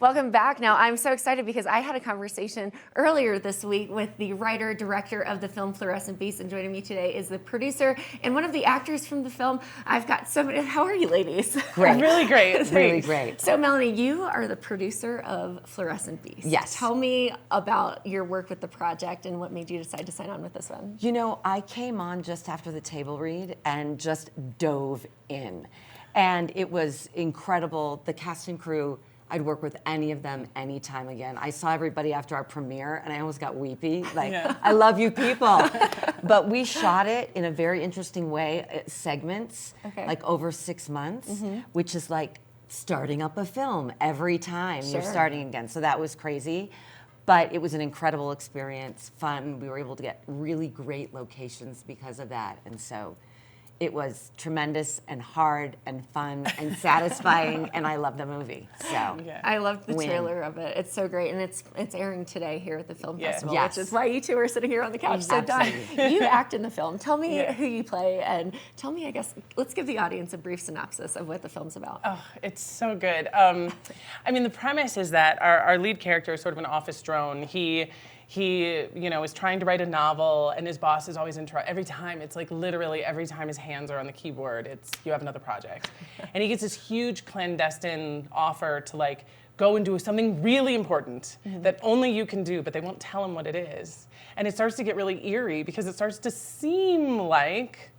Welcome back. Now, I'm so excited because I had a conversation earlier this week with the writer, director of the film Fluorescent Beast, and joining me today is the producer and one of the actors from the film. I've got so many. How are you, ladies? Great. Really great. Really great. So, Melanie, you are the producer of Fluorescent Beast. Yes. Tell me about your work with the project and what made you decide to sign on with this one. You know, I came on just after the table read and just dove in. And it was incredible. The cast and crew, I'd work with any of them anytime again. I saw everybody after our premiere and I almost got weepy. Like, I love you people. But we shot it in a very interesting way, segments, like over 6 months, which is like starting up a film every time you're starting again. So that was crazy. But it was an incredible experience, fun. We were able to get really great locations because of that. And so it was tremendous and hard and fun and satisfying, and I love the movie. So I loved the trailer of it. It's so great, and it's airing today here at the film festival, Yes. which is why you two are sitting here on the couch. So Don, you act in the film. Tell me who you play, and tell me, I guess, let's give the audience a brief synopsis of what the film's about. Oh, it's so good. I mean, the premise is that our lead character is sort of an office drone. He is trying to write a novel, and his boss is always every time. It's like literally every time his hands are on the keyboard, it's you have another project, and he gets this huge clandestine offer to like go and do something really important that only you can do, but they won't tell him what it is, and it starts to get really eerie because it starts to seem like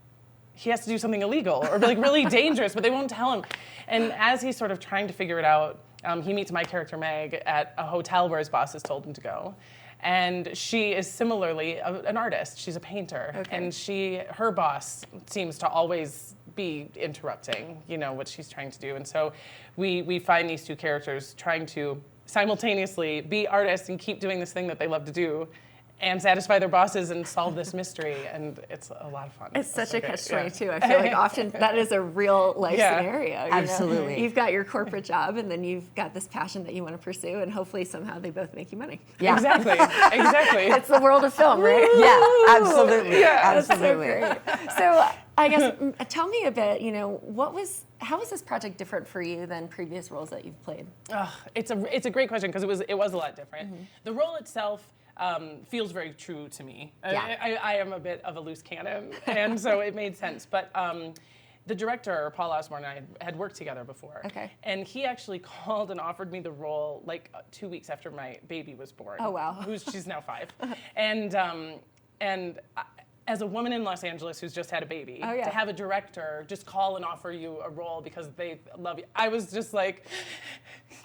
he has to do something illegal or like really dangerous, but they won't tell him. And as he's sort of trying to figure it out, he meets my character Meg at a hotel where his boss has told him to go. And she is similarly an artist. She's a painter, and her boss seems to always be interrupting, what she's trying to do. And so we find these two characters trying to simultaneously be artists and keep doing this thing that they love to do, and satisfy their bosses and solve this mystery, and it's a lot of fun. It's such a catch-22. I feel like often that is a real life scenario. Absolutely. You've got your corporate job, and then you've got this passion that you want to pursue, and hopefully somehow they both make you money. Yeah. Exactly. It's the world of film, right? Yeah, absolutely. Yeah, absolutely. That's so great. So I guess tell me a bit. How was this project different for you than previous roles that you've played? It's a great question because it was a lot different. The role itself feels very true to me. I am a bit of a loose cannon, and so it made sense. But the director, Paul Osborne, and I had worked together before. And he actually called and offered me the role like 2 weeks after my baby was born. Oh, wow. She's now 5. And as a woman in Los Angeles who's just had a baby, to have a director just call and offer you a role because they love you, I was just like,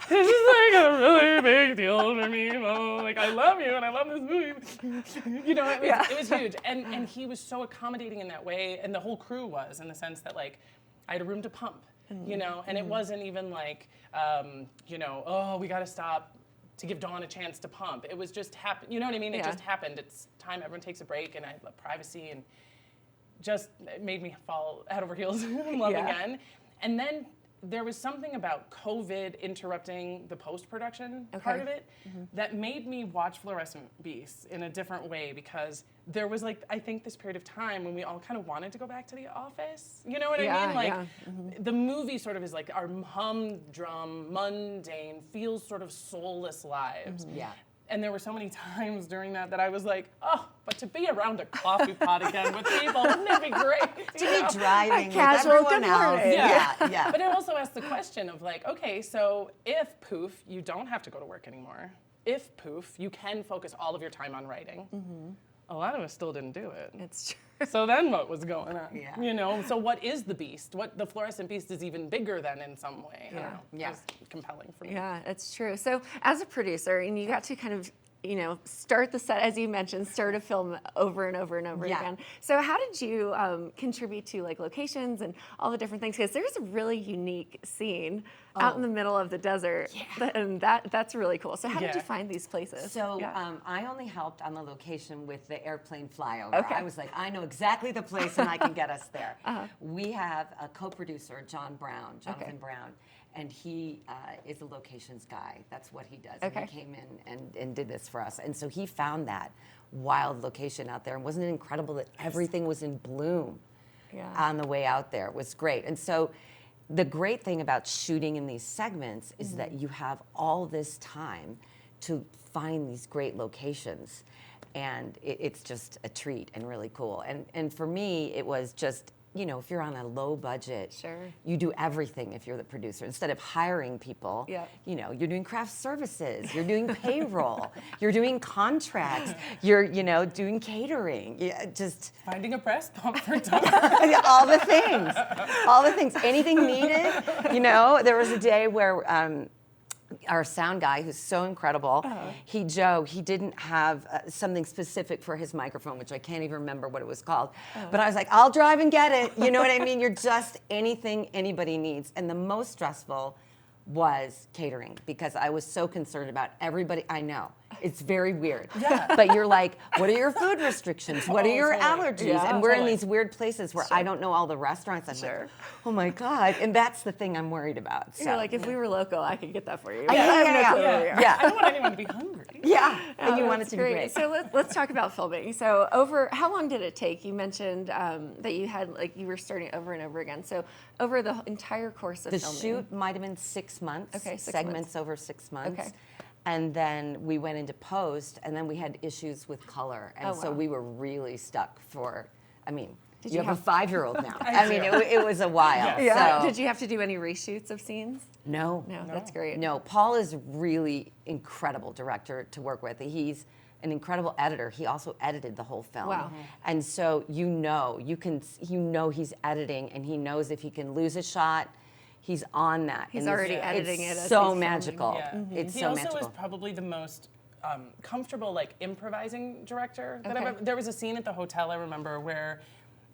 this is like a really big deal for me. Like, I love you and I love this movie. It was huge. And he was so accommodating in that way, and the whole crew was, in the sense that like I had a room to pump, and it wasn't even like, we got to stop to give Dawn a chance to pump. It was just happen. You know what I mean? It just happened. It's time everyone takes a break, and I love privacy, and just it made me fall head over heels in love again. And then there was something about COVID interrupting the post-production part of it that made me watch Fluorescent Beasts in a different way, because there was like, I think, this period of time when we all kind of wanted to go back to the office. You know what I mean? Like the movie sort of is like our humdrum, mundane, feels sort of soulless lives. And there were so many times during that I was like, but to be around a coffee pot again with people, wouldn't that be great? To be driving with Casual everyone else. Yeah. But it also asked the question of like, okay, so if poof, you don't have to go to work anymore. If poof, you can focus all of your time on writing. A lot of us still didn't do it. It's true. So then what was going on? So what is the beast? What the Fluorescent Beast is even bigger than in some way. I don't know. It was compelling for me. Yeah, it's true. So as a producer, and you got to kind of start the set, as you mentioned, start a film over and over and over again. So how did you contribute to like locations and all the different things? Because there's a really unique scene out in the middle of the desert, and that's really cool. So how did you find these places? So I only helped on the location with the airplane flyover. I was like, I know exactly the place and I can get us there. We have a co-producer, Jonathan Brown, and he is a locations guy. That's what he does. And he came in and did this for us. And so he found that wild location out there. And wasn't it incredible that everything was in bloom on the way out there? It was great. And so the great thing about shooting in these segments is that you have all this time to find these great locations. And it's just a treat and really cool. And for me, it was just, you know, if you're on a low budget, you do everything if you're the producer. Instead of hiring people, you know, you're doing craft services, you're doing payroll, you're doing contracts, you're, you know, doing catering. Just finding a breast pump for Tom. all the things, anything needed. You know, there was a day where our sound guy, who's so incredible, he didn't have something specific for his microphone, which I can't even remember what it was called. But I was like, I'll drive and get it. You know what I mean? You're just anything anybody needs. And the most stressful was catering, because I was so concerned about everybody. I know, it's very weird. But you're like, what are your food restrictions? What are your allergies? And we're in these weird places where I don't know all the restaurants. I'm like, oh my God. And that's the thing I'm worried about. So. You're like, if we were local, I could get that for you. Yeah. I don't want anyone to be hungry. And you want it to be great. So let's talk about filming. So how long did it take? You mentioned that you had, like, you were starting over and over again. So over the entire course of filming. The shoot might have been 6 months. Okay, 6 segments months. over 6 months. Okay. And then we went into post, and then we had issues with color. And so we were really stuck for, I mean, you have a 5-year-old now. I mean, it was a while. Yeah. So. Did you have to do any reshoots of scenes? No. No, that's great. No, Paul is really incredible director to work with. He's an incredible editor. He also edited the whole film. Wow. And so you know he's editing, and he knows if he can lose a shot, he's on that. He's already editing it. It's so magical. It's he so also magical. is probably the most comfortable, like, improvising director that I've ever. There was a scene at the hotel, I remember, where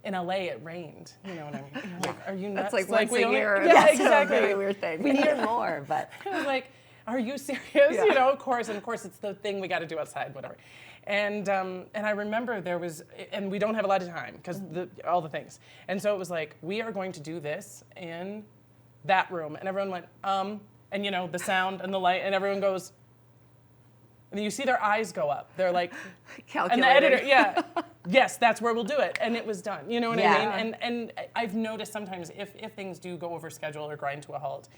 in LA it rained. You know what I mean? Like, are you nuts? That's like once a year. Yeah, That's exactly. a very weird thing. We need more, but I was like, are you serious? You know, of course it's the thing we got to do outside, whatever. And I remember there was, and we don't have a lot of time because all the things. And so it was like, we are going to do this in that room. And everyone went, and you know, the sound and the light, and everyone goes, and you see their eyes go up. They're like, calculating. And the editor, yes, that's where we'll do it. And it was done. You know what I mean? And I've noticed sometimes if things do go over schedule or grind to a halt,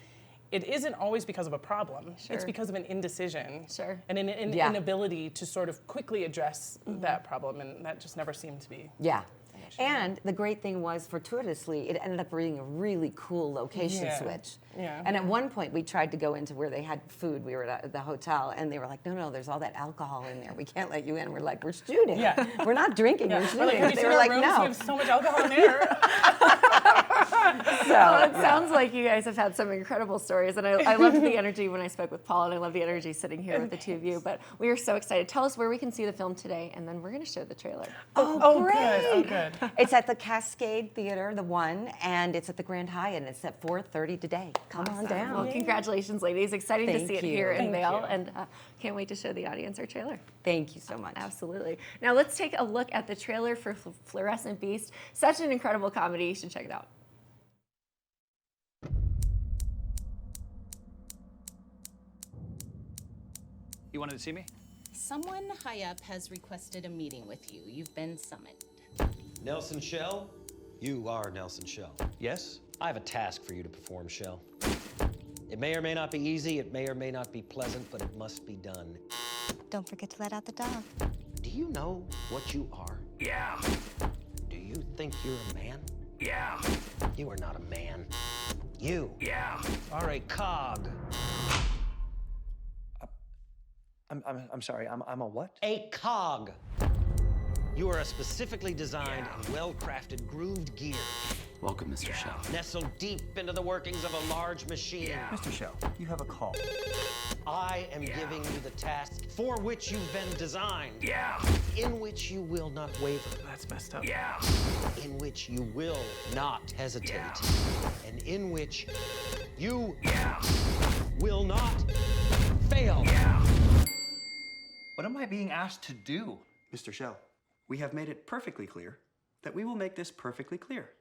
it isn't always because of a problem. It's because of an indecision and an inability to sort of quickly address that problem, and that just never seemed to be. And the great thing was, fortuitously, it ended up being a really cool location switch. And at one point, we tried to go into where they had food. We were at the hotel, and they were like, no, there's all that alcohol in there. We can't let you in. We're like, we're shooting. We're not drinking, we're shooting. Like, they were like, rooms? no. We have so much alcohol in there. It sounds like you guys have had some incredible stories, and I loved the energy when I spoke with Paul, and I love the energy sitting here with the two of you. But we are so excited. Tell us where we can see the film today, and then we're going to show the trailer. Oh, great. Good. Oh, good. It's at the Cascade Theater, the one, and it's at the Grand Hyatt, and it's at 4:30 today. Come on down. Well, congratulations, ladies. Exciting to see it here in Vail, and can't wait to show the audience our trailer. Thank you so much. Absolutely. Now let's take a look at the trailer for Fluorescent Beast. Such an incredible comedy. You should check it out. You wanted to see me? Someone high up has requested a meeting with you. You've been summoned. Nelson Shell? You are Nelson Shell. Yes? I have a task for you to perform, Shell. It may or may not be easy, it may or may not be pleasant, but it must be done. Don't forget to let out the dog. Do you know what you are? Yeah. Do you think you're a man? Yeah. You are not a man. You Yeah. are a cog. I'm sorry. I'm a what? A cog. You are a specifically designed and well-crafted grooved gear, Welcome, Mr. Shell. nestled deep into the workings of a large machine. Mr. Shell, you have a call. I am giving you the task for which you've been designed. Yeah. In which you will not waver. That's messed up. Yeah. In which you will not hesitate. And in which you will not fail. What am I being asked to do? Mr. Shell, we have made it perfectly clear that we will make this perfectly clear.